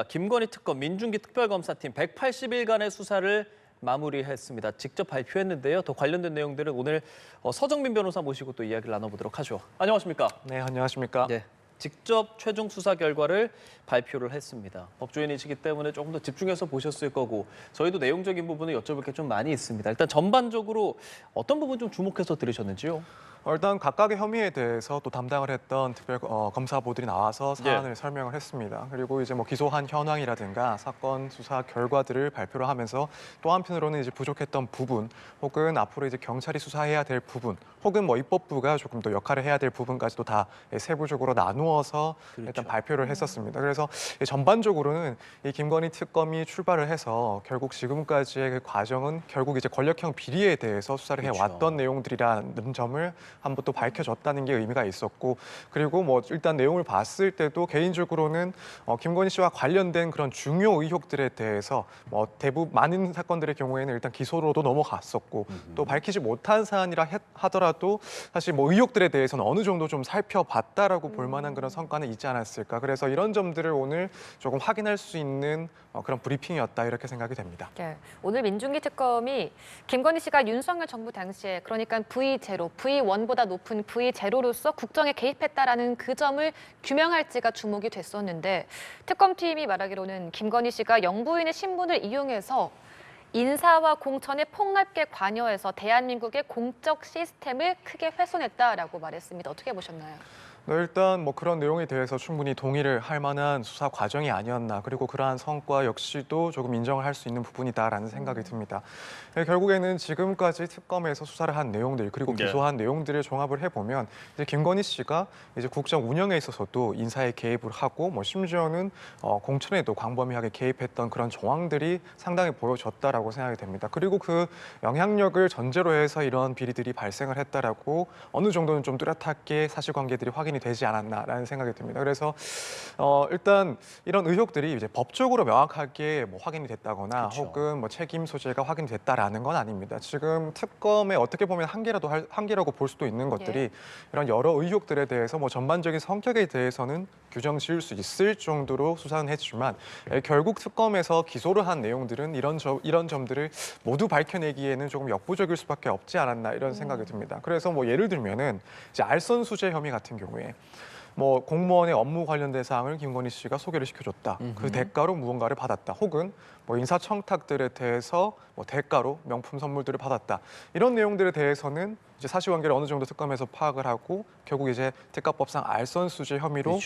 김건희 특검 민중기 특별검사팀 180일간의 수사를 마무리했습니다. 직접 발표했는데요. 더 관련된 내용들은 오늘 서정민 변호사 모시고 또 이야기를 나눠보도록 하죠. 안녕하십니까? 네, 안녕하십니까? 네, 직접 최종 수사 결과를 발표를 했습니다. 법조인이시기 때문에 조금 더 집중해서 보셨을 거고 저희도 내용적인 부분을 여쭤볼 게 좀 많이 있습니다. 일단 전반적으로 어떤 부분 좀 주목해서 들으셨는지요? 일단 각각의 혐의에 대해서 또 담당을 했던 특별 검사보들이 나와서 사안을 설명을 했습니다. 그리고 이제 뭐 기소한 현황이라든가 사건 수사 결과들을 발표를 하면서 또 한편으로는 이제 부족했던 부분, 혹은 앞으로 이제 경찰이 수사해야 될 부분, 혹은 뭐 입법부가 조금 더 역할을 해야 될 부분까지도 다 세부적으로 나누어서 일단 발표를 했었습니다. 그래서 전반적으로는 이 김건희 특검이 출발을 해서 결국 지금까지의 그 과정은 결국 이제 권력형 비리에 대해서 수사를 해왔던 내용들이라는 점을 한번 또 밝혀졌다는 게 의미가 있었고, 그리고 뭐 일단 내용을 봤을 때도 개인적으로는 김건희 씨와 관련된 그런 중요 의혹들에 대해서 뭐 대부분 많은 사건들의 경우에는 일단 기소로도 넘어갔었고, 또 밝히지 못한 사안이라 하더라도 사실 뭐 의혹들에 대해서는 어느 정도 좀 살펴봤다라고 볼 만한 그런 성과는 있지 않았을까. 그래서 이런 점들을 오늘 조금 확인할 수 있는 그런 브리핑이었다, 이렇게 생각이 됩니다. 네, 오늘 민중기 특검이 김건희 씨가 윤석열 정부 당시에 그러니까 V0, V1보다 높은 V0로서 국정에 개입했다라는 그 점을 규명할지가 주목이 됐었는데, 특검팀이 말하기로는 김건희 씨가 영부인의 신분을 이용해서 인사와 공천에 폭넓게 관여해서 대한민국의 공적 시스템을 크게 훼손했다라고 말했습니다. 어떻게 보셨나요? 일단 뭐 그런 내용에 대해서 충분히 동의를 할 만한 수사 과정이 아니었나, 그리고 그러한 성과 역시도 조금 인정을 할 수 있는 부분이다라는 생각이 듭니다. 결국에는 지금까지 특검에서 수사를 한 내용들, 그리고 기소한 내용들을 종합을 해보면 이제 김건희 씨가 이제 국정 운영에 있어서도 인사에 개입을 하고, 뭐 심지어는 공천에도 광범위하게 개입했던 그런 정황들이 상당히 보여졌다라고 생각이 됩니다. 그리고 그 영향력을 전제로 해서 이런 비리들이 발생을 했다라고 어느 정도는 좀 뚜렷하게 사실관계들이 확인이 되지 않았나라는 생각이 듭니다. 그래서 일단 이런 의혹들이 이제 법적으로 명확하게 뭐 확인이 됐다거나 혹은 뭐 책임 소재가 확인이 됐다라는 건 아닙니다. 지금 특검에 어떻게 보면 한계라고 볼 수도 있는 것들이 이런 여러 의혹들에 대해서 뭐 전반적인 성격에 대해서는 규정 지을 수 있을 정도로 수사는 했지만, 결국 특검에서 기소를 한 내용들은 이런 점들을 모두 밝혀내기에는 조금 역부족일 수밖에 없지 않았나, 이런 생각이 듭니다. 그래서 뭐 예를 들면은 이제 알선수재 혐의 같은 경우에 뭐 공무원의 업무 관련된 사항을 김건희 씨가 소개를 시켜줬다. 그 대가로 무언가를 받았다. 혹은 뭐 인사청탁들에 대해서 뭐 대가로 명품 선물들을 받았다. 이런 내용들에 대해서는 이제 사실관계를 어느 정도 특검에서 파악을 하고 결국 이제 특가법상 알선수재 혐의로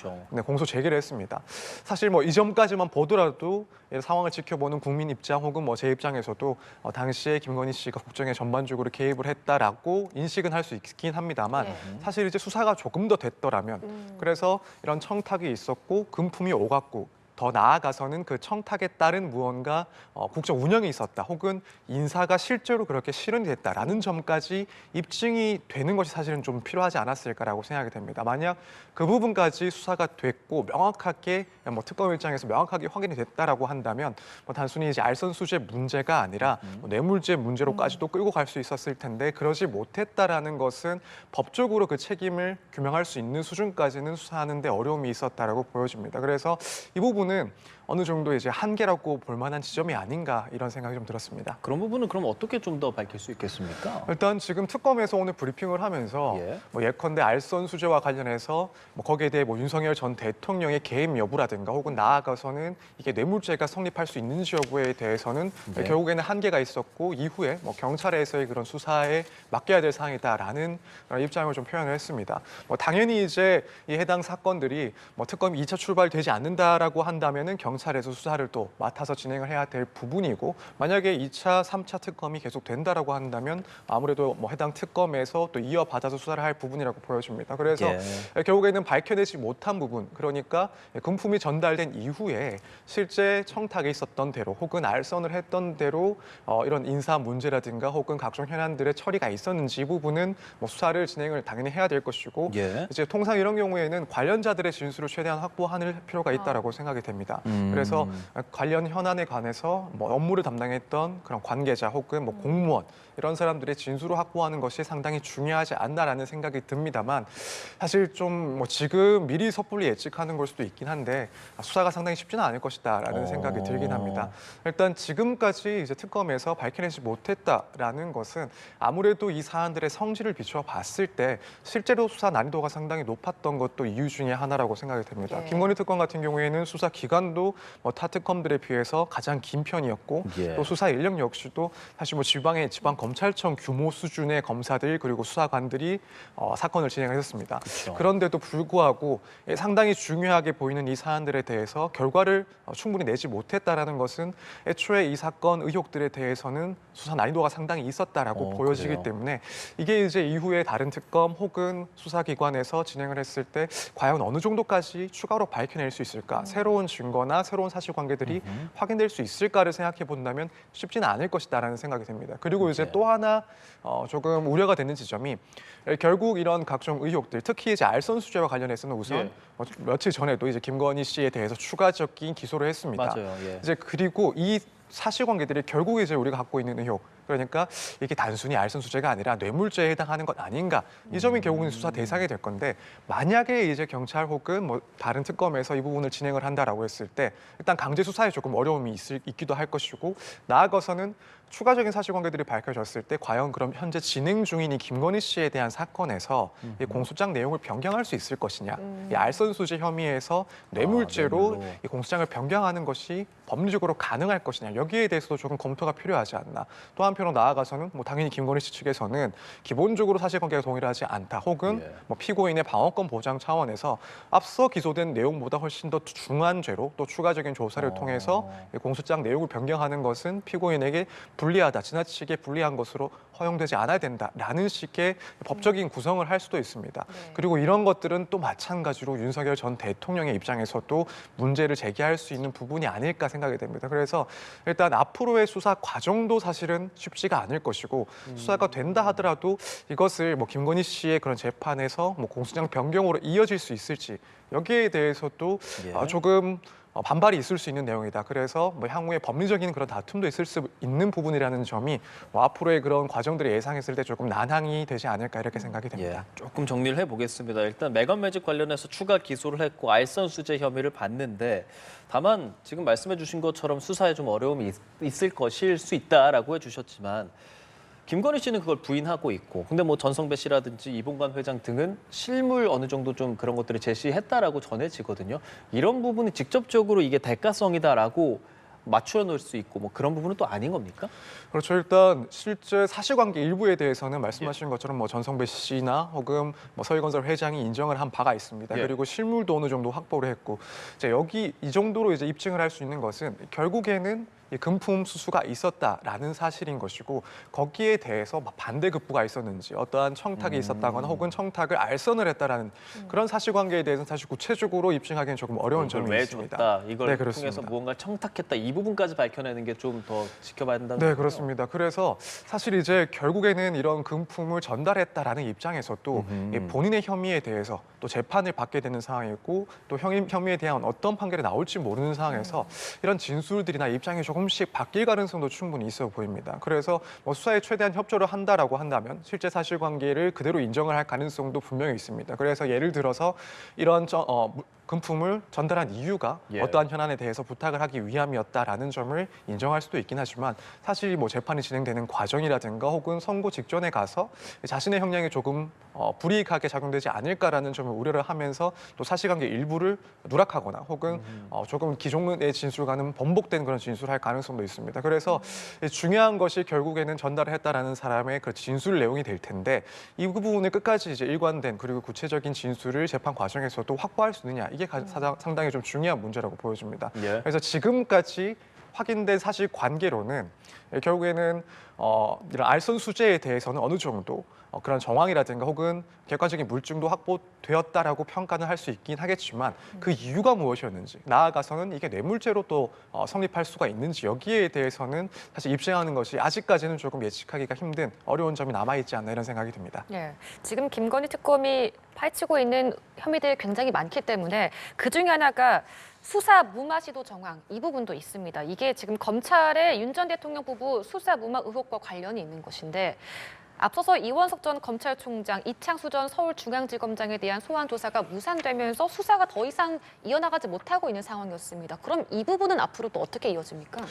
공소 제기를 했습니다. 사실 뭐 이 점까지만 보더라도 상황을 지켜보는 국민 입장 혹은 뭐 제 입장에서도 당시에 김건희 씨가 국정에 전반적으로 개입을 했다라고 인식은 할 수 있긴 합니다만, 사실 이제 수사가 조금 더 됐더라면, 그래서 이런 청탁이 있었고 금품이 오갔고, 더 나아가서는 그 청탁에 따른 무언가 국정 운영이 있었다, 혹은 인사가 실제로 그렇게 실현이 됐다라는 점까지 입증이 되는 것이 사실은 좀 필요하지 않았을까라고 생각이 됩니다. 만약 그 부분까지 수사가 됐고 명확하게 뭐 특검 입장에서 명확하게 확인이 됐다라고 한다면 뭐 단순히 이제 알선수재 문제가 아니라 뭐 뇌물죄 문제로까지도 끌고 갈 수 있었을 텐데, 그러지 못했다라는 것은 법적으로 그 책임을 규명할 수 있는 수준까지는 수사하는 데 어려움이 있었다라고 보여집니다. 그래서 이 부분은 어느 정도 이제 한계라고 볼 만한 지점이 아닌가, 이런 생각이 좀 들었습니다. 그런 부분은 그럼 어떻게 좀 더 밝힐 수 있겠습니까? 일단 지금 특검에서 오늘 브리핑을 하면서 뭐 예컨대 알선 수재와 관련해서 뭐 거기에 대해 뭐 윤석열 전 대통령의 개입 여부라든가, 혹은 나아가서는 이게 뇌물죄가 성립할 수 있는지 여부에 대해서는 결국에는 한계가 있었고, 이후에 뭐 경찰에서의 그런 수사에 맡겨야 될 사항이다라는 입장을 좀 표현을 했습니다. 뭐 당연히 이제 이 해당 사건들이 뭐 특검이 2차 출발되지 않는다라고 한다면은 경찰에서 수사를 또 맡아서 진행을 해야 될 부분이고, 만약에 2차, 3차 특검이 계속 된다라고 한다면 아무래도 뭐 해당 특검에서 또 이어받아서 수사를 할 부분이라고 보여집니다. 그래서 결국에는 밝혀내지 못한 부분, 그러니까 금품이 전달된 이후에 실제 청탁에 있었던 대로 혹은 알선을 했던 대로 이런 인사 문제라든가 혹은 각종 현안들의 처리가 있었는지, 이 부분은 뭐 수사를 진행을 당연히 해야 될 것이고, 이제 통상 이런 경우에는 관련자들의 진술을 최대한 확보하는 필요가 있다라고 생각이 됩니다. 그래서 관련 현안에 관해서 뭐 업무를 담당했던 그런 관계자 혹은 뭐 공무원 이런 사람들의 진술을 확보하는 것이 상당히 중요하지 않나라는 생각이 듭니다만 사실 좀 뭐 지금 미리 섣불리 예측하는 걸 수도 있긴 한데 수사가 상당히 쉽지는 않을 것이다라는 생각이 들긴 합니다. 일단 지금까지 이제 특검에서 밝혀내지 못했다라는 것은 아무래도 이 사안들의 성질을 비추어 봤을 때 실제로 수사 난이도가 상당히 높았던 것도 이유 중에 하나라고 생각이 됩니다. 예. 김건희 특검 같은 경우에는 수사 기간도 뭐 타 특검들에 비해서 가장 긴 편이었고 예. 또 수사 인력 역시도 사실 뭐 지방 검찰청 규모 수준의 검사들 그리고 수사관들이 사건을 진행했었습니다. 그렇죠. 그런데도 불구하고 상당히 중요하게 보이는 이 사안들에 대해서 결과를 충분히 내지 못했다라는 것은 애초에 이 사건 의혹들에 대해서는 수사 난이도가 상당히 있었다라고 보여지기 그래요? 때문에 이게 이제 이후에 다른 특검 혹은 수사기관에서 진행을 했을 때 과연 어느 정도까지 추가로 밝혀낼 수 있을까? 새로운 증거나 새로운 사실관계들이 확인될 수 있을까를 생각해 본다면 쉽지는 않을 것이다라는 생각이 듭니다. 그리고 이제 네. 또 하나 조금 우려가 되는 지점이 결국 이런 각종 의혹들, 특히 이제 알선 수재와 관련해서는 우선 예. 며칠 전에도 이제 김건희 씨에 대해서 추가적인 기소를 했습니다. 맞아요. 예. 이제 그리고 이 사실관계들이 결국 이제 우리가 갖고 있는 의혹, 그러니까 이게 단순히 알선 수재가 아니라 뇌물죄에 해당하는 것 아닌가, 이 점이 결국은 수사 대상이 될 건데 만약에 이제 경찰 혹은 뭐 다른 특검에서 이 부분을 진행을 한다라고 했을 때 일단 강제 수사에 조금 어려움이 있기도 할 것이고 나아가서는 추가적인 사실관계들이 밝혀졌을 때 과연 그럼 현재 진행 중인 이 김건희 씨에 대한 사건에서 이 공소장 내용을 변경할 수 있을 것이냐, 이 알선 수재 혐의에서 뇌물죄로 뇌물로. 이 공소장을 변경하는 것이 법리적으로 가능할 것이냐, 여기에 대해서도 조금 검토가 필요하지 않나. 또 한편으로 나아가서는 뭐 당연히 김건희 씨 측에서는 기본적으로 사실관계가 동일하지 않다, 혹은 예. 뭐 피고인의 방어권 보장 차원에서 앞서 기소된 내용보다 훨씬 더 중한 죄로 또 추가적인 조사를 통해서 이 공소장 내용을 변경하는 것은 피고인에게 불리하다, 지나치게 불리한 것으로 허용되지 않아야 된다라는 식의 법적인 구성을 할 수도 있습니다. 네. 그리고 이런 것들은 또 마찬가지로 윤석열 전 대통령의 입장에서도 문제를 제기할 수 있는 부분이 아닐까 생각이 됩니다. 그래서 일단 앞으로의 수사 과정도 사실은 쉽지가 않을 것이고 수사가 된다 하더라도 이것을 뭐 김건희 씨의 그런 재판에서 뭐 공소장 변경으로 이어질 수 있을지 여기에 대해서도 예. 조금 반발이 있을 수 있는 내용이다. 그래서 뭐 향후에 법리적인 그런 다툼도 있을 수 있는 부분이라는 점이 뭐 앞으로의 그런 과정들을 예상했을 때 조금 난항이 되지 않을까 이렇게 생각이 됩니다. 예, 조금 정리를 해보겠습니다. 일단 매건 매직 관련해서 추가 기소를 했고 알선 수재 혐의를 받는데 다만 지금 말씀해주신 것처럼 수사에 좀 어려움이 있을 것일 수 있다라고 해주셨지만 김건희 씨는 그걸 부인하고 있고 근데 뭐 전성배 씨라든지 이봉관 회장 등은 실물 어느 정도 좀 그런 것들을 제시했다라고 전해지거든요. 이런 부분이 직접적으로 이게 대가성이다라고 맞추어 놓을 수 있고 뭐 그런 부분은 또 아닌 겁니까? 그렇죠. 일단 실제 사실관계 일부에 대해서는 말씀하신 것처럼 뭐 전성배 씨나 혹은 뭐 서희건설 회장이 인정을 한 바가 있습니다. 예. 그리고 실물도 어느 정도 확보를 했고 이제 여기 이 정도로 이제 입증을 할 수 있는 것은 결국에는 이 금품 수수가 있었다라는 사실인 것이고 거기에 대해서 막 반대급부가 있었는지 어떠한 청탁이 있었다거나 혹은 청탁을 알선을 했다라는 그런 사실관계에 대해서는 사실 구체적으로 입증하기는 조금 어려운 이걸 점이 왜 있습니다. 줬다, 이걸 네, 통해서 그렇습니다. 무언가 청탁했다 이 부분까지 밝혀내는 게 좀 더 지켜봐야 된다는 네, 거군요. 그렇습니다. 그래서 사실 이제 결국에는 이런 금품을 전달했다라는 입장에서도 이 본인의 혐의에 대해서 또 재판을 받게 되는 상황이고 또 혐의에 대한 어떤 판결이 나올지 모르는 상황에서 이런 진술들이나 입장이 조금씩 바뀔 가능성도 충분히 있어 보입니다. 그래서 뭐 수사에 최대한 협조를 한다라고 한다면 실제 사실관계를 그대로 인정을 할 가능성도 분명히 있습니다. 그래서 예를 들어서 이런 금품을 전달한 이유가 예. 어떠한 현안에 대해서 부탁을 하기 위함이었다라는 점을 인정할 수도 있긴 하지만 사실 뭐 재판이 진행되는 과정이라든가 혹은 선고 직전에 가서 자신의 형량이 조금 불이익하게 작용되지 않을까라는 점을 우려를 하면서 또 사실관계 일부를 누락하거나 혹은 조금 기존의 진술과는 번복된 그런 진술을 할 가능성도 있습니다. 그래서 중요한 것이 결국에는 전달을 했다라는 사람의 그 진술 내용이 될 텐데 이 부분을 끝까지 이제 일관된 그리고 구체적인 진술을 재판 과정에서도 확보할 수 있느냐 이게 상당히 좀 중요한 문제라고 보여집니다. 예. 그래서 지금까지 확인된 사실관계로는 결국에는 이런 알선 수재에 대해서는 어느 정도 그런 정황이라든가 혹은 객관적인 물증도 확보되었다라고 평가는 할 수 있긴 하겠지만 그 이유가 무엇이었는지, 나아가서는 이게 뇌물죄로 또 성립할 수가 있는지, 여기에 대해서는 사실 입증하는 것이 아직까지는 조금 예측하기가 힘든 어려운 점이 남아있지 않나 이런 생각이 듭니다. 예, 지금 김건희 특검이 파헤치고 있는 혐의들이 굉장히 많기 때문에 그중에 하나가 수사 무마시도 정황, 이 부분도 있습니다. 이게 지금 검찰의 윤 전 대통령 부부 수사 무마 의혹과 관련이 있는 것인데, 앞서서 이원석 전 검찰총장, 이창수 전 서울중앙지검장에 대한 소환 조사가 무산되면서 수사가 더 이상 이어나가지 못하고 있는 상황이었습니다. 그럼 이 부분은 앞으로 또 어떻게 이어집니까?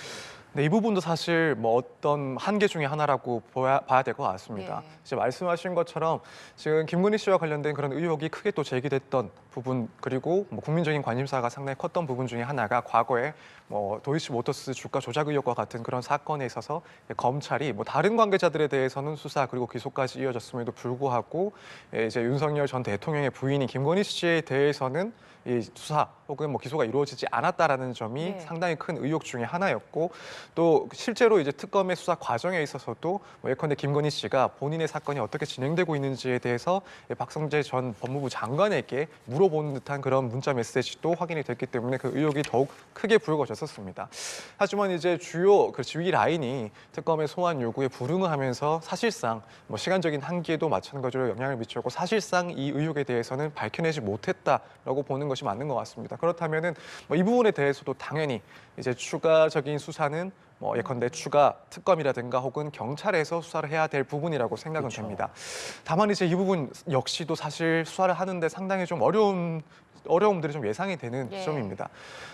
네, 이 부분도 사실 뭐 어떤 한계 중에 하나라고 봐야 될 것 같습니다. 예. 이제 말씀하신 것처럼 지금 김건희 씨와 관련된 그런 의혹이 크게 또 제기됐던 부분, 그리고 뭐 국민적인 관심사가 상당히 컸던 부분 중에 하나가 과거에 뭐 도이치모터스 주가 조작 의혹과 같은 그런 사건에 있어서 검찰이 뭐 다른 관계자들에 대해서는 수사 그리고 기소까지 이어졌음에도 불구하고 이제 윤석열 전 대통령의 부인인 김건희 씨에 대해서는 이 수사 혹은 뭐 기소가 이루어지지 않았다라는 점이 네. 상당히 큰 의혹 중에 하나였고, 또 실제로 이제 특검의 수사 과정에 있어서도 뭐 예컨대 김건희 씨가 본인의 사건이 어떻게 진행되고 있는지에 대해서 박성재 전 법무부 장관에게 물어보는 듯한 그런 문자 메시지도 확인이 됐기 때문에 그 의혹이 더욱 크게 불거졌었습니다. 하지만 이제 주요 그 지휘 라인이 특검의 소환 요구에 불응을 하면서 사실상 뭐 시간적인 한계도 마찬가지로 영향을 미쳤고, 사실상 이 의혹에 대해서는 밝혀내지 못했다라고 보는 것이 맞는 것 같습니다. 그렇다면은 뭐 이 부분에 대해서도 당연히 이제 추가적인 수사는 뭐 예컨대 추가 특검이라든가 혹은 경찰에서 수사를 해야 될 부분이라고 생각은 그렇죠. 됩니다. 다만 이제 이 부분 역시도 사실 수사를 하는데 상당히 좀 어려움들이 좀 예상이 되는 예. 지점입니다.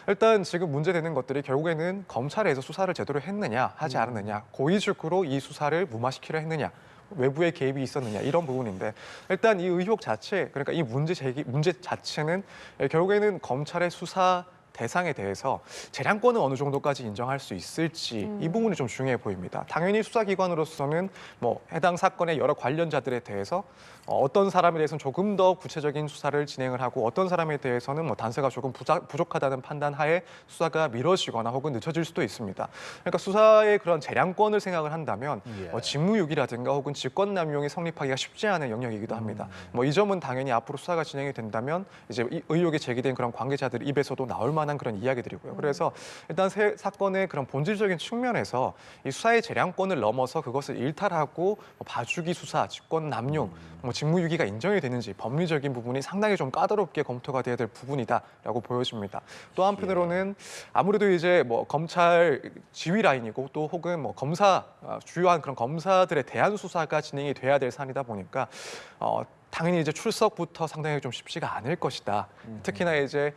일단 지금 문제되는 것들이 결국에는 검찰에서 수사를 제대로 했느냐 하지 않았느냐, 고의적으로 이 수사를 무마시키려 했느냐, 외부의 개입이 있었느냐, 이런 부분인데, 일단 이 의혹 자체, 그러니까 이 문제 자체는 결국에는 검찰의 수사 대상에 대해서 재량권은 어느 정도까지 인정할 수 있을지, 이 부분이 좀 중요해 보입니다. 당연히 수사기관으로서는 뭐 해당 사건의 여러 관련자들에 대해서 어떤 사람에 대해서는 조금 더 구체적인 수사를 진행을 하고, 어떤 사람에 대해서는 뭐 단서가 조금 부족하다는 판단하에 수사가 미뤄지거나 혹은 늦춰질 수도 있습니다. 그러니까 수사의 그런 재량권을 생각을 한다면 예. 직무유기라든가 혹은 직권남용이 성립하기가 쉽지 않은 영역이기도 합니다. 뭐 이 점은 당연히 앞으로 수사가 진행이 된다면 이제 이 의혹이 제기된 그런 관계자들 입에서도 나올 만한 그런 이야기들이고요. 그래서 일단 사건의 그런 본질적인 측면에서 이 수사의 재량권을 넘어서 그것을 일탈하고 뭐 봐주기 수사, 직권남용, 뭐 직무유기가 인정이 되는지 법리적인 부분이 상당히 좀 까다롭게 검토가 돼야 될 부분이다라고 보여집니다. 또 한편으로는 아무래도 이제 뭐 검찰 지휘 라인이고 또 혹은 뭐 주요한 그런 검사들에 대한 수사가 진행이 돼야 될 사안이다 보니까 당연히 이제 출석부터 상당히 좀 쉽지가 않을 것이다. 특히나 이제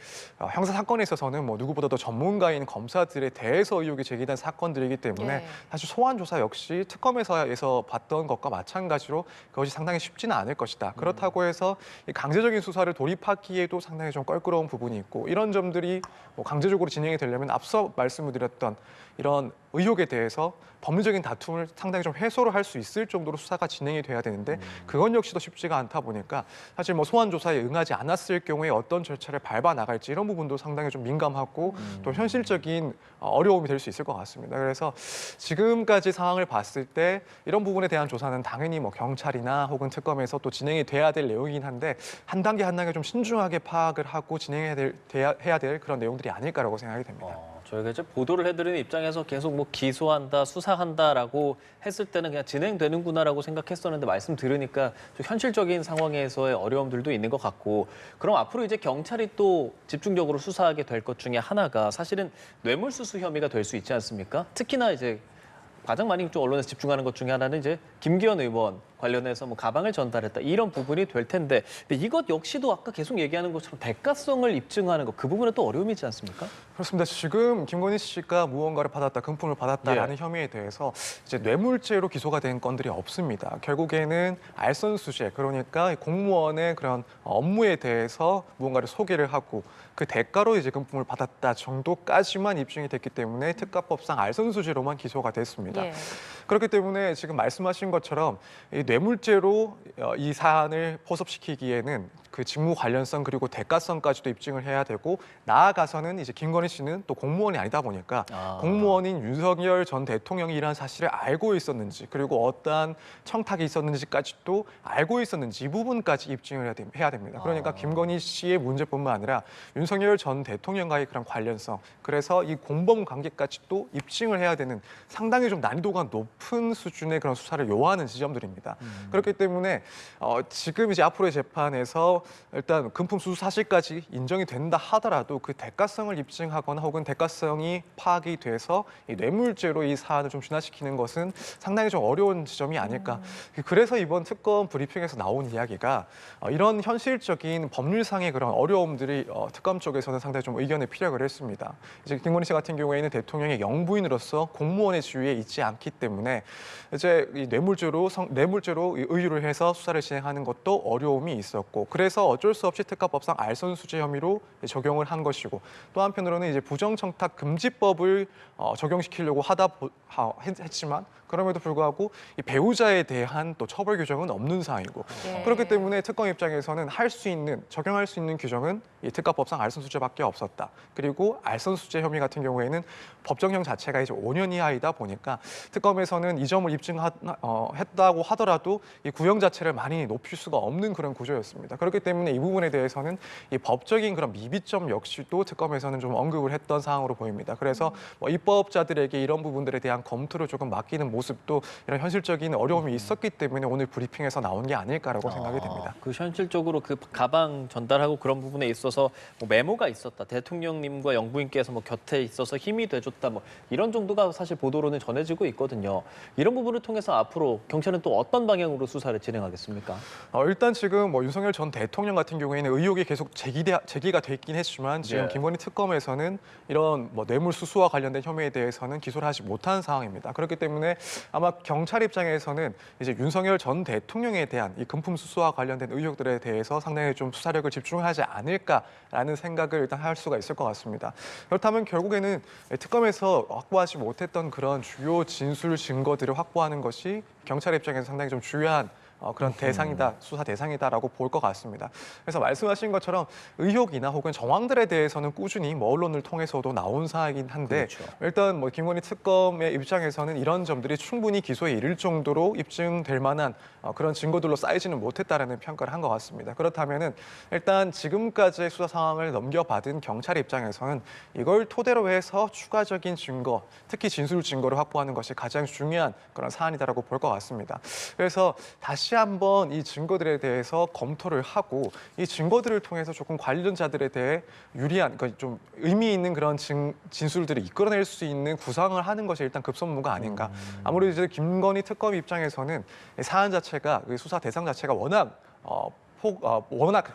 형사 사건에 있어서는 뭐 누구보다도 전문가인 검사들에 대해서 의혹이 제기된 사건들이기 때문에 예. 사실 소환 조사 역시 특검에서 봤던 것과 마찬가지로 그것이 상당히 쉽지는 않을 것이다. 그렇다고 해서 이 강제적인 수사를 돌입하기에도 상당히 좀 껄끄러운 부분이 있고, 이런 점들이 뭐 강제적으로 진행이 되려면 앞서 말씀을 드렸던 이런 의혹에 대해서 법리적인 다툼을 상당히 좀 해소를 할 수 있을 정도로 수사가 진행이 돼야 되는데, 그건 역시도 쉽지가 않다 보니까 사실 뭐 소환 조사에 응하지 않았을 경우에 어떤 절차를 밟아 나갈지, 이런 부분도 상당히 좀 민감하고 또 현실적인 어려움이 될 수 있을 것 같습니다. 그래서 지금까지 상황을 봤을 때 이런 부분에 대한 조사는 당연히 뭐 경찰이나 혹은 특검에서 또 진행이 돼야 될 내용이긴 한데, 한 단계 한 단계 좀 신중하게 파악을 하고 해야 될 그런 내용들이 아닐까라고 생각이 됩니다. 저희가 이제 보도를 해드리는 입장에서 계속 뭐 기소한다, 수사한다라고 했을 때는 그냥 진행되는구나라고 생각했었는데, 말씀 들으니까 좀 현실적인 상황에서의 어려움들도 있는 것 같고, 그럼 앞으로 이제 경찰이 또 집중적으로 수사하게 될 것 중에 하나가 사실은 뇌물수수 혐의가 될 수 있지 않습니까? 특히나 이제 가장 많이 좀 언론에서 집중하는 것 중에 하나는 이제 김기현 의원 관련해서 뭐 가방을 전달했다, 이런 부분이 될 텐데, 근데 이것 역시도 아까 계속 얘기하는 것처럼 대가성을 입증하는 것, 그 부분은 또 어려움이 있지 않습니까? 그렇습니다. 지금 김건희 씨가 무언가를 받았다, 금품을 받았다라는 혐의에 대해서 이제 뇌물죄로 기소가 된 건들이 없습니다. 결국에는 알선수재, 그러니까 공무원의 그런 업무에 대해서 무언가를 소개를 하고 그 대가로 이제 금품을 받았다 정도까지만 입증이 됐기 때문에 특가법상 알선수재로만 기소가 됐습니다. 예. 그렇기 때문에 지금 말씀하신 것처럼 이 뇌물죄로 이 사안을 포섭시키기에는 그 직무 관련성 그리고 대가성까지도 입증을 해야 되고 나아가서는 이제 김건희 씨는 또 공무원이 아니다 보니까 공무원인 윤석열 전 대통령이 이러한 사실을 알고 있었는지 그리고 어떠한 청탁이 있었는지까지도 알고 있었는지 이 부분까지 입증을 해야 됩니다. 그러니까 김건희 씨의 문제뿐만 아니라 윤석열 전 대통령과의 그런 관련성 그래서 이 공범 관계까지도 입증을 해야 되는 상당히 좀 난이도가 높은 수준의 그런 수사를 요하는 지점들입니다. 그렇기 때문에 지금 이제 앞으로의 재판에서 일단 금품 수수 사실까지 인정이 된다 하더라도 그 대가성을 입증하거나 혹은 대가성이 파악이 돼서 이 뇌물죄로 이 사안을 좀 진화시키는 것은 상당히 좀 어려운 지점이 아닐까. 그래서 이번 특검 브리핑에서 나온 이야기가 이런 현실적인 법률상의 그런 어려움들이 특검 쪽에서는 상당히 좀 의견에 피력을 했습니다. 이제 김건희 씨 같은 경우에는 대통령의 영부인으로서 공무원의 지위에 있지 않기 때문에 이제 이 뇌물죄로 의유를 해서 수사를 진행하는 것도 어려움이 있었고 그래서 어쩔 수 없이 특가법상 알선수재 혐의로 적용을 한 것이고 또 한편으로는 이제 부정청탁 금지법을 적용시키려고 했지만 그럼에도 불구하고 이 배우자에 대한 또 처벌 규정은 없는 사항이고 그렇기 때문에 특검 입장에서는 적용할 수 있는 규정은 이 특가법상 알선수재밖에 없었다. 그리고 알선수재 혐의 같은 경우에는 법정형 자체가 이제 5년 이하이다 보니까 특검에서는 이 점을 입증했다고 하더라도 이 구형 자체를 많이 높일 수가 없는 그런 구조였습니다. 그렇기 때문에 이 부분에 대해서는 이 법적인 그런 미비점 역시도 특검에서는 좀 언급을 했던 사항으로 보입니다. 그래서 입법자들에게 이런 부분들에 대한 검토를 조금 맡기는 모습도 이런 현실적인 어려움이 있었기 때문에 오늘 브리핑에서 나온 게 아닐까라고 생각이 됩니다. 그 현실적으로 그 가방 전달하고 그런 부분에 있어서 뭐 메모가 있었다. 대통령님과 영부인께서 뭐 곁에 있어서 힘이 돼줬다. 뭐 이런 정도가 사실 보도로는 전해지고 있거든요. 이런 부분을 통해서 앞으로 경찰은 또 어떤 방향으로 수사를 진행하겠습니까? 일단 지금 윤석열 전 대통령 같은 경우에는 의혹이 계속 제기가 돼 있긴 했지만 지금 김건희 특검에서는 이런 뇌물 수수와 관련된 혐의에 대해서는 기소를 하지 못한 상황입니다. 그렇기 때문에 아마 경찰 입장에서는 이제 윤석열 전 대통령에 대한 이 금품 수수와 관련된 의혹들에 대해서 상당히 좀 수사력을 집중하지 않을까라는 생각을 일단 할 수가 있을 것 같습니다. 그렇다면 결국에는 특검에서 확보하지 못했던 그런 주요 진술 증거들을 확보하는 것이 경찰 입장에서 상당히 좀 중요한 그런 대상이다, 수사 대상이다라고 볼 것 같습니다. 그래서 말씀하신 것처럼 의혹이나 혹은 정황들에 대해서는 꾸준히 언론을 통해서도 나온 사항이긴 한데 일단 김건희 특검의 입장에서는 이런 점들이 충분히 기소에 이를 정도로 입증될 만한 그런 증거들로 쌓이지는 못했다라는 평가를 한 것 같습니다. 그렇다면은 일단 지금까지의 수사 상황을 넘겨받은 경찰 입장에서는 이걸 토대로 해서 추가적인 증거, 특히 진술 증거를 확보하는 것이 가장 중요한 그런 사안이다라고 볼 것 같습니다. 그래서 다시 한번 이 증거들에 대해서 검토를 하고 이 증거들을 통해서 조금 관련자들에 대해 유리한, 그러니까 좀 의미 있는 그런 진술들을 이끌어낼 수 있는 구상을 하는 것이 일단 급선무가 아닌가. 아무래도 이제 김건희 특검 입장에서는 사안 자체가 수사 대상 자체가 워낙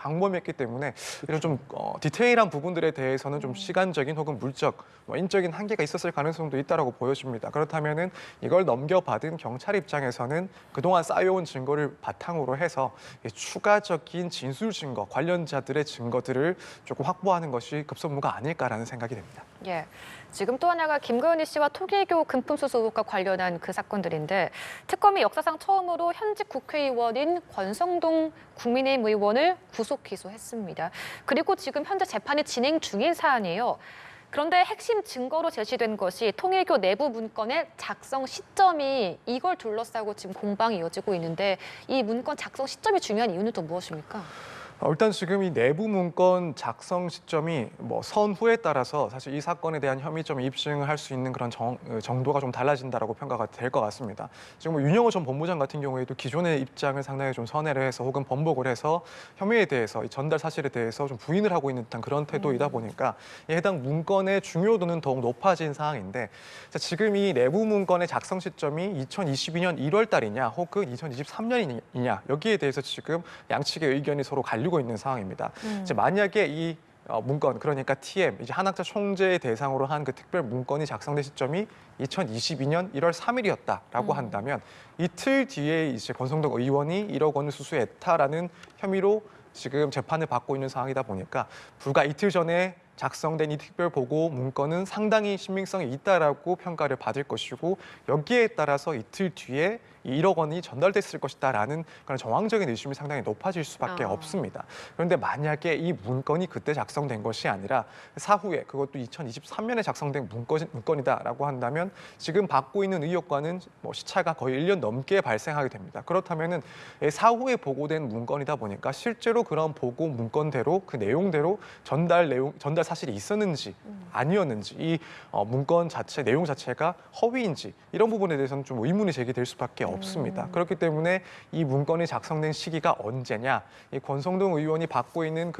광범위했기 때문에 이런 좀 디테일한 부분들에 대해서는 좀 시간적인 혹은 물적, 인적인 한계가 있었을 가능성도 있다라고 보여집니다. 그렇다면은 이걸 넘겨받은 경찰 입장에서는 그동안 쌓여온 증거를 바탕으로 해서 추가적인 진술 증거, 관련자들의 증거들을 조금 확보하는 것이 급선무가 아닐까라는 생각이 됩니다. 예. 지금 또 하나가 김건희 씨와 통일교 금품 수수 의혹과 관련한 그 사건들인데 특검이 역사상 처음으로 현직 국회의원인 권성동 국민의힘 의원을 구속 기소했습니다. 그리고 지금 현재 재판이 진행 중인 사안이에요. 그런데 핵심 증거로 제시된 것이 통일교 내부 문건의 작성 시점이 이걸 둘러싸고 지금 공방이 이어지고 있는데 이 문건 작성 시점이 중요한 이유는 또 무엇입니까? 일단 지금 이 내부 문건 작성 시점이 선후에 따라서 사실 이 사건에 대한 혐의점을 입증을 할 수 있는 그런 정도가 좀 달라진다라고 평가가 될 것 같습니다. 지금 윤영호 전 법무장 같은 경우에도 기존의 입장을 상당히 좀 선회를 해서 혹은 번복을 해서 혐의에 대해서 전달 사실에 대해서 좀 부인을 하고 있는 듯한 그런 태도이다 보니까 해당 문건의 중요도는 더욱 높아진 상황인데 지금 이 내부 문건의 작성 시점이 2022년 1월 달이냐 혹은 2023년이냐 여기에 대해서 지금 양측의 의견이 서로 갈리고 있는 상황입니다. 이제 만약에 이 문건 그러니까 TM 이제 한학자 총재의 대상으로 한 그 특별 문건이 작성된 시점이 2022년 1월 3일이었다라고 한다면 이틀 뒤에 이제 권성동 의원이 1억 원을 수수했다라는 혐의로 지금 재판을 받고 있는 상황이다 보니까 불과 이틀 전에 작성된 이 특별 보고 문건은 상당히 신빙성이 있다라고 평가를 받을 것이고 여기에 따라서 이틀 뒤에 이 1억 원이 전달됐을 것이다라는 그런 정황적인 의심이 상당히 높아질 수밖에 없습니다. 그런데 만약에 이 문건이 그때 작성된 것이 아니라 사후에 그것도 2023년에 작성된 문건이다라고 한다면 지금 받고 있는 의혹과는 시차가 거의 1년 넘게 발생하게 됩니다. 그렇다면은 사후에 보고된 문건이다 보니까 실제로 그런 보고 문건대로 그 내용대로 전달 사실이 있었는지 아니었는지 이 문건 자체 내용 자체가 허위인지 이런 부분에 대해서는 좀 의문이 제기될 수밖에 없습니다. 그렇기 때문에 이 문건이 작성된 시기가 언제냐, 이 권성동 의원이 받고 있는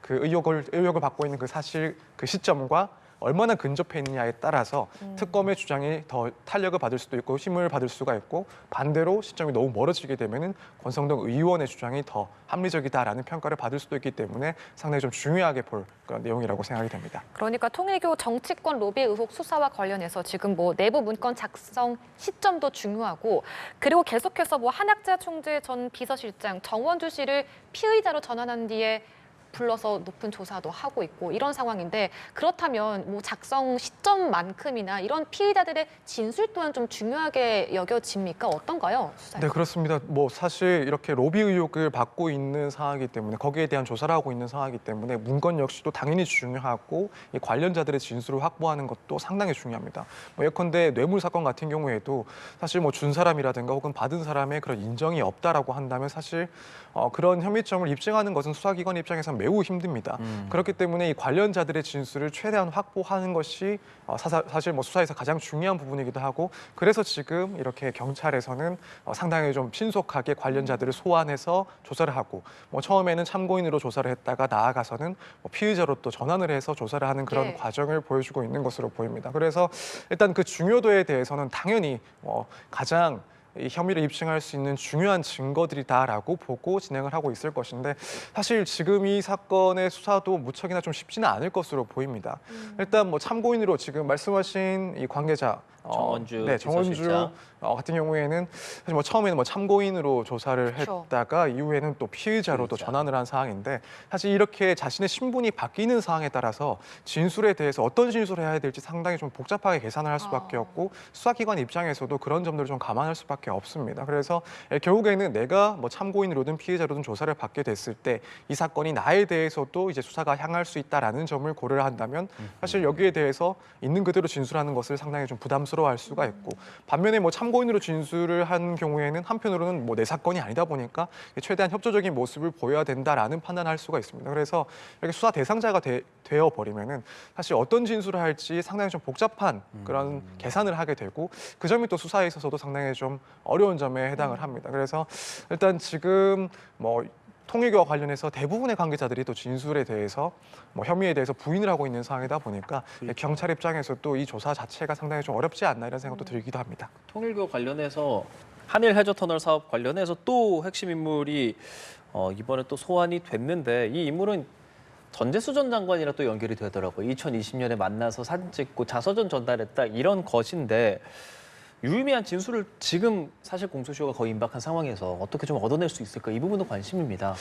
의혹을 받고 있는 그 사실 그 시점과 얼마나 근접해 있느냐에 따라서 특검의 주장이 더 탄력을 받을 수도 있고 힘을 받을 수가 있고 반대로 시점이 너무 멀어지게 되면은 권성동 의원의 주장이 더 합리적이다라는 평가를 받을 수도 있기 때문에 상당히 좀 중요하게 볼 그런 내용이라고 생각이 됩니다. 그러니까 통일교 정치권 로비 의혹 수사와 관련해서 지금 내부 문건 작성 시점도 중요하고 그리고 계속해서 한학자 총재 전 비서실장 정원주 씨를 피의자로 전환한 뒤에 불러서 높은 조사도 하고 있고 이런 상황인데 그렇다면 작성 시점만큼이나 이런 피의자들의 진술 또한 좀 중요하게 여겨집니까? 어떤가요? 수사에서? 네, 그렇습니다. 사실 이렇게 로비 의혹을 받고 있는 상황이기 때문에 거기에 대한 조사를 하고 있는 상황이기 때문에 문건 역시도 당연히 중요하고 이 관련자들의 진술을 확보하는 것도 상당히 중요합니다. 예컨대 뇌물 사건 같은 경우에도 사실 준 사람이라든가 혹은 받은 사람의 그런 인정이 없다라고 한다면 사실 그런 혐의점을 입증하는 것은 수사기관 입장에서 매우 힘듭니다. 그렇기 때문에 이 관련자들의 진술을 최대한 확보하는 것이 사실 수사에서 가장 중요한 부분이기도 하고 그래서 지금 이렇게 경찰에서는 상당히 좀 신속하게 관련자들을 소환해서 조사를 하고 처음에는 참고인으로 조사를 했다가 나아가서는 피의자로 또 전환을 해서 조사를 하는 그런 네. 과정을 보여주고 있는 것으로 보입니다. 그래서 일단 그 중요도에 대해서는 당연히 가장 이 혐의를 입증할 수 있는 중요한 증거들이다라고 보고 진행을 하고 있을 것인데 사실 지금 이 사건의 수사도 무척이나 좀 쉽지는 않을 것으로 보입니다. 일단 참고인으로 지금 말씀하신 이 관계자 정원주 정원주 비서실장. 같은 경우에는 사실 처음에는 참고인으로 조사를 그렇죠. 했다가 이후에는 또 피의자로 또 피의자. 전환을 한 상황인데 사실 이렇게 자신의 신분이 바뀌는 상황에 따라서 진술에 대해서 어떤 진술을 해야 될지 상당히 좀 복잡하게 계산을 할 수밖에 없고 수사기관 입장에서도 그런 점들을 좀 감안할 수밖에 없습니다. 그래서 결국에는 내가 참고인으로든 피의자로든 조사를 받게 됐을 때 이 사건이 나에 대해서도 이제 수사가 향할 수 있다라는 점을 고려를 한다면 사실 여기에 대해서 있는 그대로 진술하는 것을 상당히 좀 부담스러워할 수가 있고 반면에 참고인으로 진술을 한 경우에는 한편으로는 내 사건이 아니다 보니까 최대한 협조적인 모습을 보여야 된다라는 판단을 할 수가 있습니다. 그래서 이렇게 수사 대상자가 되어 버리면은 사실 어떤 진술을 할지 상당히 좀 복잡한 그런 계산을 하게 되고 그 점이 또 수사에 있어서도 상당히 좀 어려운 점에 해당을 합니다. 그래서 일단 지금 통일교와 관련해서 대부분의 관계자들이 또 진술에 대해서 혐의에 대해서 부인을 하고 있는 상황이다 보니까 그렇죠. 경찰 입장에서도 이 조사 자체가 상당히 좀 어렵지 않나 이런 생각도 들기도 합니다. 통일교 관련해서 한일 해저터널 사업 관련해서 또 핵심 인물이 이번에 또 소환이 됐는데 이 인물은 전재수 전 장관이랑 또 연결이 되더라고요. 2020년에 만나서 사진 찍고 자서전 전달했다 이런 것인데 유의미한 진술을 지금 사실 공소시효가 거의 임박한 상황에서 어떻게 좀 얻어낼 수 있을까 이 부분도 관심입니다.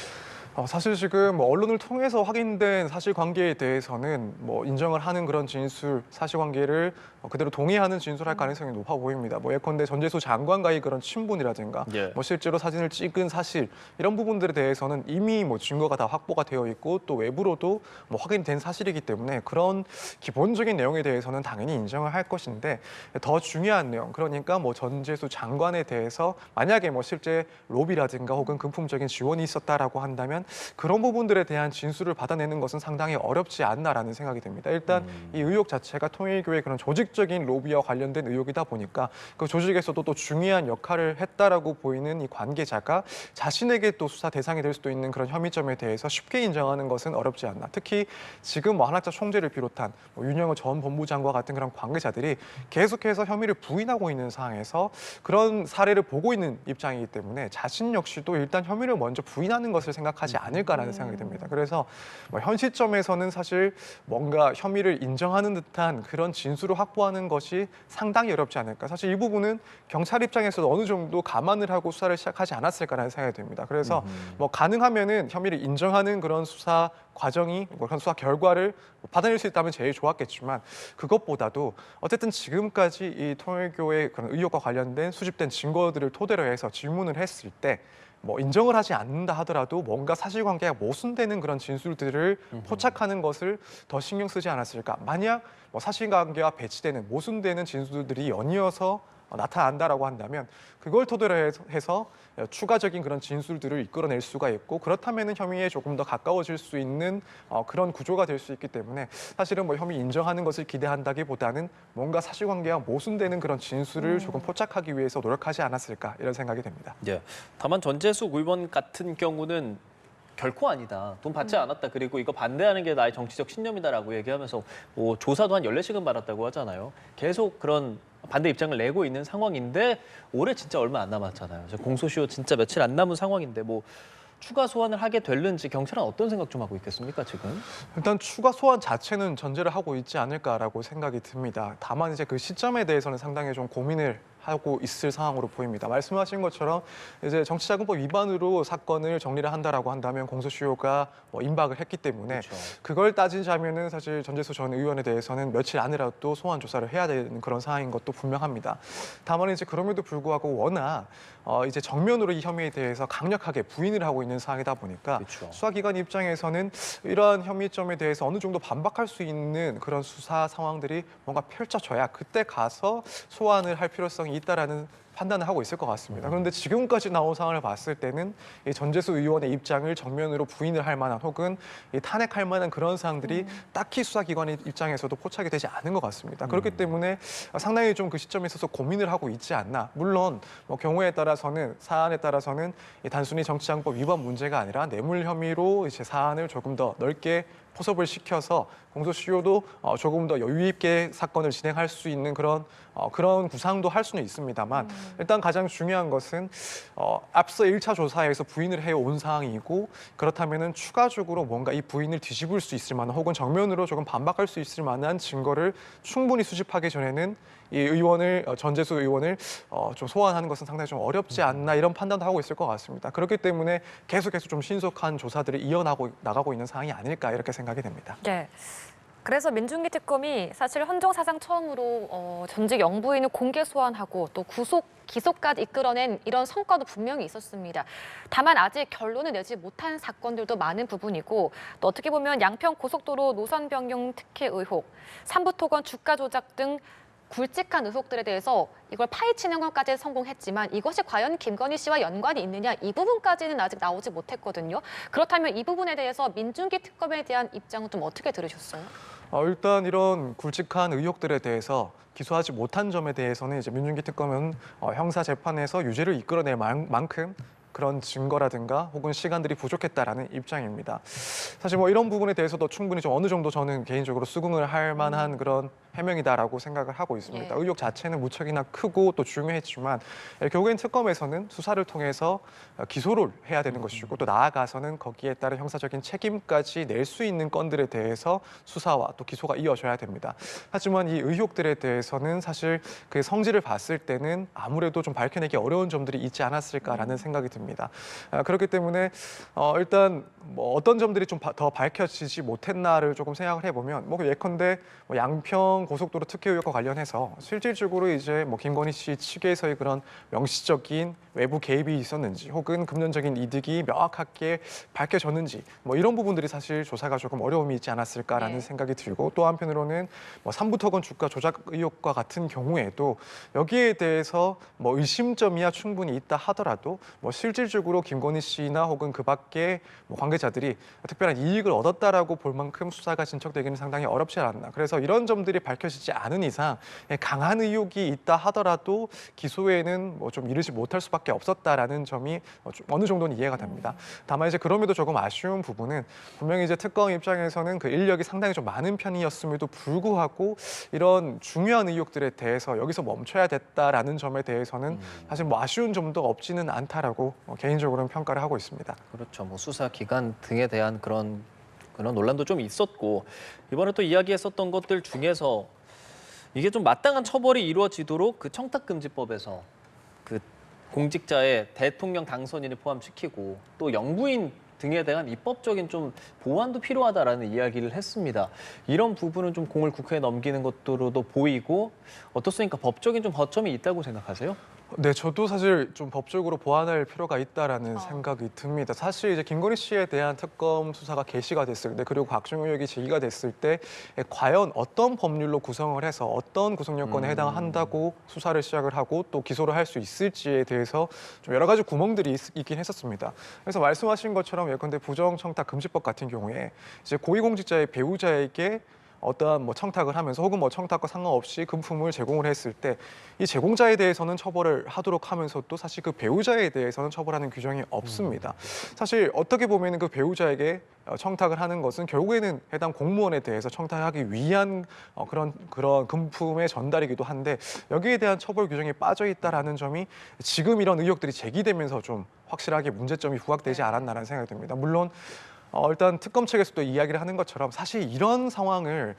사실 지금 언론을 통해서 확인된 사실관계에 대해서는 인정을 하는 그런 진술, 사실관계를 그대로 동의하는 진술할 가능성이 높아 보입니다. 예컨대 전재수 장관과의 그런 친분이라든가 예. 실제로 사진을 찍은 사실 이런 부분들에 대해서는 이미 증거가 다 확보가 되어 있고 또 외부로도 확인된 사실이기 때문에 그런 기본적인 내용에 대해서는 당연히 인정을 할 것인데 더 중요한 내용 그러니까 전재수 장관에 대해서 만약에 실제 로비라든가 혹은 금품적인 지원이 있었다라고 한다면 그런 부분들에 대한 진술을 받아내는 것은 상당히 어렵지 않나라는 생각이 듭니다. 일단 이 의혹 자체가 통일교의 그런 조직적인 로비와 관련된 의혹이다 보니까 그 조직에서도 또 중요한 역할을 했다라고 보이는 이 관계자가 자신에게 또 수사 대상이 될 수도 있는 그런 혐의점에 대해서 쉽게 인정하는 것은 어렵지 않나. 특히 지금 한학자 총재를 비롯한 윤영호 전 법무장관 같은 그런 관계자들이 계속해서 혐의를 부인하고 있는 상황에서 그런 사례를 보고 있는 입장이기 때문에 자신 역시도 일단 혐의를 먼저 부인하는 것을 생각하지 하지 않을까라는 생각이 듭니다. 그래서 현 시점에서는 사실 뭔가 혐의를 인정하는 듯한 그런 진술을 확보하는 것이 상당히 어렵지 않을까. 사실 이 부분은 경찰 입장에서도 어느 정도 감안을 하고 수사를 시작하지 않았을까라는 생각이 듭니다. 그래서 가능하면은 혐의를 인정하는 그런 수사 과정이 그런 수사 결과를 받아낼 수 있다면 제일 좋았겠지만 그것보다도 어쨌든 지금까지 이 통일교의 그런 의혹과 관련된 수집된 증거들을 토대로 해서 질문을 했을 때 인정을 하지 않는다 하더라도 뭔가 사실관계가 모순되는 그런 진술들을 포착하는 것을 더 신경 쓰지 않았을까. 만약 사실관계와 배치되는 모순되는 진술들이 연이어서 나타난다라고 한다면 그걸 토대로 해서 추가적인 그런 진술들을 이끌어낼 수가 있고 그렇다면 혐의에 조금 더 가까워질 수 있는 그런 구조가 될 수 있기 때문에 사실은 혐의 인정하는 것을 기대한다기보다는 뭔가 사실관계와 모순되는 그런 진술을 조금 포착하기 위해서 노력하지 않았을까 이런 생각이 됩니다. 예. 다만 전재숙 의원 같은 경우는 결코 아니다. 돈 받지 않았다. 그리고 이거 반대하는 게 나의 정치적 신념이다라고 얘기하면서 조사도 한 14시간 받았다고 하잖아요. 계속 그런 반대 입장을 내고 있는 상황인데 올해 진짜 얼마 안 남았잖아요. 공소시효 진짜 며칠 안 남은 상황인데 추가 소환을 하게 될는지 경찰은 어떤 생각 좀 하고 있겠습니까, 지금? 일단 추가 소환 자체는 전제를 하고 있지 않을까라고 생각이 듭니다. 다만 이제 그 시점에 대해서는 상당히 좀 고민을 하고 있을 상황으로 보입니다. 말씀하신 것처럼 이제 정치자금법 위반으로 사건을 정리를 한다라고 한다면 공소시효가 임박을 했기 때문에 그렇죠. 그걸 따지자면은 사실 전재수 전 의원에 대해서는 며칠 안이라도 소환 조사를 해야 되는 그런 상황인 것도 분명합니다. 다만 이제 그럼에도 불구하고 워낙 이제 정면으로 이 혐의에 대해서 강력하게 부인을 하고 있는 상황이다 보니까 그렇죠. 수사기관 입장에서는 이러한 혐의점에 대해서 어느 정도 반박할 수 있는 그런 수사 상황들이 뭔가 펼쳐져야 그때 가서 소환을 할 필요성이 있다라는 판단을 하고 있을 것 같습니다. 그런데 지금까지 나온 상황을 봤을 때는 이 전재수 의원의 입장을 정면으로 부인을 할 만한 혹은 탄핵할 만한 그런 사항들이 딱히 수사기관의 입장에서도 포착이 되지 않은 것 같습니다. 그렇기 때문에 상당히 좀 그 시점에 있어서 고민을 하고 있지 않나. 물론 경우에 따라서는 사안에 따라서는 단순히 정치자금법 위반 문제가 아니라 뇌물 혐의로 이제 사안을 조금 더 넓게 포섭을 시켜서 공소시효도 조금 더 여유 있게 사건을 진행할 수 있는 그런 구상도 할 수는 있습니다만 일단 가장 중요한 것은 앞서 1차 조사에서 부인을 해온 상황이고 그렇다면은 추가적으로 뭔가 이 부인을 뒤집을 수 있을 만한 혹은 정면으로 조금 반박할 수 있을 만한 증거를 충분히 수집하기 전에는 이 의원을 전재수 의원을 좀 소환하는 것은 상당히 좀 어렵지 않나 이런 판단도 하고 있을 것 같습니다. 그렇기 때문에 계속해서 좀 신속한 조사들을 나가고 있는 상황이 아닐까 이렇게 생각이 됩니다. 네. 그래서 민중기 특검이 사실 헌정 사상 처음으로 전직 영부인을 공개 소환하고 또 기소까지 이끌어낸 이런 성과도 분명히 있었습니다. 다만 아직 결론을 내지 못한 사건들도 많은 부분이고 또 어떻게 보면 양평 고속도로 노선 변경 특혜 의혹, 삼부토건 주가 조작 등 굵직한 의혹들에 대해서 이걸 파헤치는 것까지 성공했지만 이것이 과연 김건희 씨와 연관이 있느냐 이 부분까지는 아직 나오지 못했거든요. 그렇다면 이 부분에 대해서 민중기 특검에 대한 입장은 좀 어떻게 들으셨어요? 일단 이런 굵직한 의혹들에 대해서 기소하지 못한 점에 대해서는 이제 민중기 특검은 형사 재판에서 유죄를 이끌어낼 만큼 그런 증거라든가 혹은 시간들이 부족했다라는 입장입니다. 사실 이런 부분에 대해서도 충분히 좀 어느 정도 저는 개인적으로 수긍을 할 만한 그런 해명이다라고 생각을 하고 있습니다. 예. 의혹 자체는 무척이나 크고 또 중요했지만 결국엔 특검에서는 수사를 통해서 기소를 해야 되는 것이고 또 나아가서는 거기에 따른 형사적인 책임까지 낼 수 있는 건들에 대해서 수사와 또 기소가 이어져야 됩니다. 하지만 이 의혹들에 대해서는 사실 그 성질을 봤을 때는 아무래도 좀 밝혀내기 어려운 점들이 있지 않았을까라는 생각이 듭니다. 그렇기 때문에 일단 어떤 점들이 좀 더 밝혀지지 못했나를 조금 생각을 해보면 예컨대 양평 고속도로 특혜 의혹과 관련해서 실질적으로 이제 김건희 씨 측에서의 그런 명시적인 외부 개입이 있었는지 혹은 금전적인 이득이 명확하게 밝혀졌는지 이런 부분들이 사실 조사가 조금 어려움이 있지 않았을까라는 네. 생각이 들고 또 한편으로는 삼부토건 주가 조작 의혹과 같은 경우에도 여기에 대해서 의심점이야 충분히 있다 하더라도 실질적으로 김건희 씨나 혹은 그 밖에 관계자들이 특별한 이익을 얻었다라고 볼 만큼 수사가 진척되기는 상당히 어렵지 않았나. 그래서 이런 점들이 밝혀지지 않은 이상 강한 의혹이 있다 하더라도 기소에는 뭐 좀 이르지 못할 수밖에 없었다라는 점이 좀 어느 정도는 이해가 됩니다. 다만 이제 그럼에도 조금 아쉬운 부분은 분명히 이제 특검 입장에서는 그 인력이 상당히 좀 많은 편이었음에도 불구하고 이런 중요한 의혹들에 대해서 여기서 멈춰야 됐다라는 점에 대해서는 사실 뭐 아쉬운 점도 없지는 않다라고 개인적으로는 평가를 하고 있습니다. 그렇죠. 뭐 수사 기간 등에 대한 그런 논란도 좀 있었고 이번에 또 이야기했었던 것들 중에서 이게 좀 마땅한 처벌이 이루어지도록 그 청탁금지법에서 그 공직자의 대통령 당선인을 포함시키고 또 영부인 등에 대한 입법적인 좀 보완도 필요하다라는 이야기를 했습니다. 이런 부분은 좀 공을 국회에 넘기는 것으로도 보이고 어떻습니까? 법적인 좀 허점이 있다고 생각하세요? 네, 저도 사실 좀 법적으로 보완할 필요가 있다라는 생각이 듭니다. 사실 이제 김건희 씨에 대한 특검 수사가 개시가 됐을 때 그리고 각종 의혹이 제기가 됐을 때 과연 어떤 법률로 구성을 해서 어떤 구성 요건에 해당한다고 수사를 시작을 하고 또 기소를 할 수 있을지에 대해서 좀 여러 가지 구멍들이 있긴 했었습니다. 그래서 말씀하신 것처럼 예컨대 부정청탁 금지법 같은 경우에 이제 고위공직자의 배우자에게 어떠한 뭐 청탁을 하면서 혹은 뭐 청탁과 상관없이 금품을 제공을 했을 때 이 제공자에 대해서는 처벌을 하도록 하면서도 사실 그 배우자에 대해서는 처벌하는 규정이 없습니다. 사실 어떻게 보면 그 배우자에게 청탁을 하는 것은 결국에는 해당 공무원에 대해서 청탁하기 위한 그런 금품의 전달이기도 한데 여기에 대한 처벌 규정이 빠져 있다라는 점이 지금 이런 의혹들이 제기되면서 좀 확실하게 문제점이 부각되지 않았나라는 생각이 듭니다. 물론 일단 특검 측에서도 이야기를 하는 것처럼 사실 이런 상황을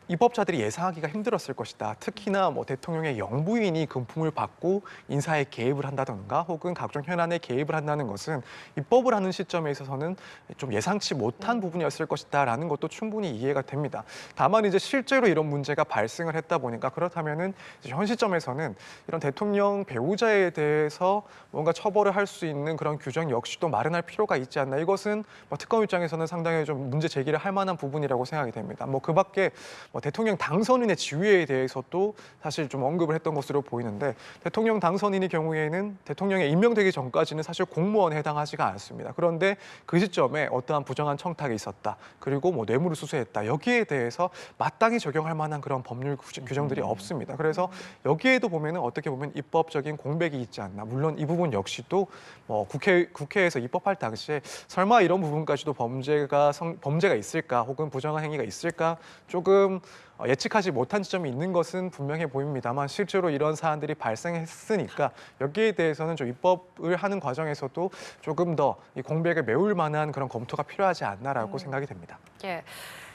입법자들이 예상하기가 힘들었을 것이다. 특히나 뭐 대통령의 영부인이 금품을 받고 인사에 개입을 한다던가 혹은 각종 현안에 개입을 한다는 것은 입법을 하는 시점에 있어서는 좀 예상치 못한 부분이었을 것이다라는 것도 충분히 이해가 됩니다. 다만 이제 실제로 이런 문제가 발생을 했다 보니까 그렇다면은 이제 현 시점에서는 이런 대통령 배우자에 대해서 뭔가 처벌을 할 수 있는 그런 규정 역시도 마련할 필요가 있지 않나. 이것은 뭐 특검 입장에서는 상당히 좀 문제 제기를 할 만한 부분이라고 생각이 됩니다. 뭐 그밖에 뭐 대통령 당선인의 지위에 대해서도 사실 좀 언급을 했던 것으로 보이는데 대통령 당선인의 경우에는 대통령에 임명되기 전까지는 사실 공무원에 해당하지가 않습니다. 그런데 그 시점에 어떠한 부정한 청탁이 있었다. 그리고 뭐 뇌물을 수수했다. 여기에 대해서 마땅히 적용할 만한 그런 법률 규정들이 없습니다. 그래서 여기에도 보면은 어떻게 보면 입법적인 공백이 있지 않나. 물론 이 부분 역시도 뭐 국회에서 입법할 당시에 설마 이런 부분까지도 범죄가 있을까 혹은 부정한 행위가 있을까 조금 예측하지 못한 지점이 있는 것은 분명해 보입니다만 실제로 이런 사안들이 발생했으니까 여기에 대해서는 좀 입법을 하는 과정에서도 조금 더 이 공백을 메울 만한 그런 검토가 필요하지 않나라고 생각이 됩니다. 예.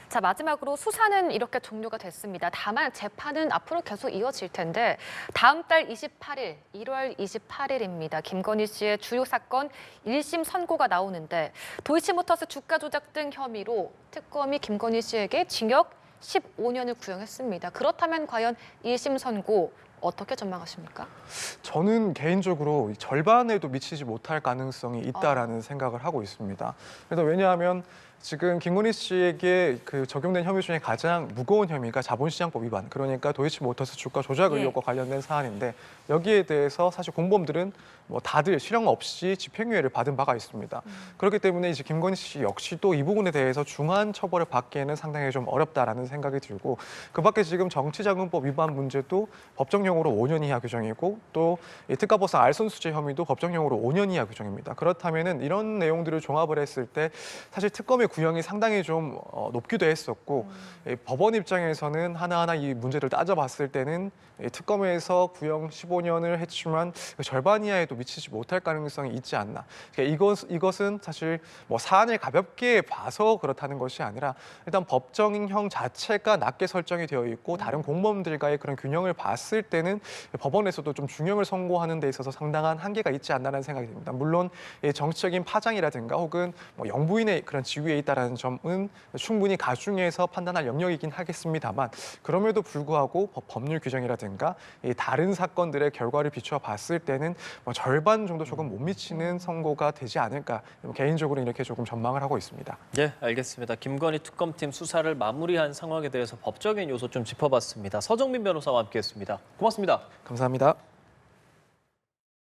자, 마지막으로 수사는 이렇게 종료가 됐습니다. 다만 재판은 앞으로 계속 이어질 텐데 다음 달 28일, 1월 28일입니다. 김건희 씨의 주요 사건 1심 선고가 나오는데 도이치모터스 주가 조작 등 혐의로 특검이 김건희 씨에게 징역 15년을 구형했습니다. 그렇다면 과연 1심 선고 어떻게 전망하십니까? 저는 개인적으로 절반에도 미치지 못할 가능성이 있다라는 생각을 하고 있습니다. 그래서 왜냐하면 지금 김건희 씨에게 그 적용된 혐의 중에 가장 무거운 혐의가 자본시장법 위반, 그러니까 도이치모터스 주가 조작 의혹과 관련된 사안인데 여기에 대해서 사실 공범들은 뭐 다들 실형 없이 집행유예를 받은 바가 있습니다. 그렇기 때문에 이제 김건희 씨 역시도 이 부분에 대해서 중한 처벌을 받기에는 상당히 좀 어렵다라는 생각이 들고 그밖에 지금 정치자금법 위반 문제도 법정형으로 5년 이하 규정이고 또 이 특가법상 알선수재 혐의도 법정형으로 5년 이하 규정입니다. 그렇다면은 이런 내용들을 종합을 했을 때 사실 특검의 구형이 상당히 좀 높기도 했었고 법원 입장에서는 하나하나 이 문제를 따져봤을 때는 특검에서 구형 15년을 했지만 그 절반 이하에도 미치지 못할 가능성이 있지 않나. 그러니까 이것은 사실 뭐 사안을 가볍게 봐서 그렇다는 것이 아니라 일단 법정형 자체가 낮게 설정이 되어 있고 다른 공범들과의 그런 균형을 봤을 때는 법원에서도 좀 중형을 선고하는 데 있어서 상당한 한계가 있지 않나라는 생각이 듭니다. 물론 정치적인 파장이라든가 혹은 뭐 영부인의 그런 지위에 있다라는 점은 충분히 가중해서 판단할 영역이긴 하겠습니다만 그럼에도 불구하고 법률 규정이라든가 이 다른 사건들의 결과를 비추어 봤을 때는 뭐 절반 정도 조금 못 미치는 선고가 되지 않을까 개인적으로 이렇게 조금 전망을 하고 있습니다. 네, 알겠습니다. 김건희 특검팀 수사를 마무리한 상황에 대해서 법적인 요소 좀 짚어봤습니다. 서정민 변호사와 함께했습니다. 고맙습니다. 감사합니다.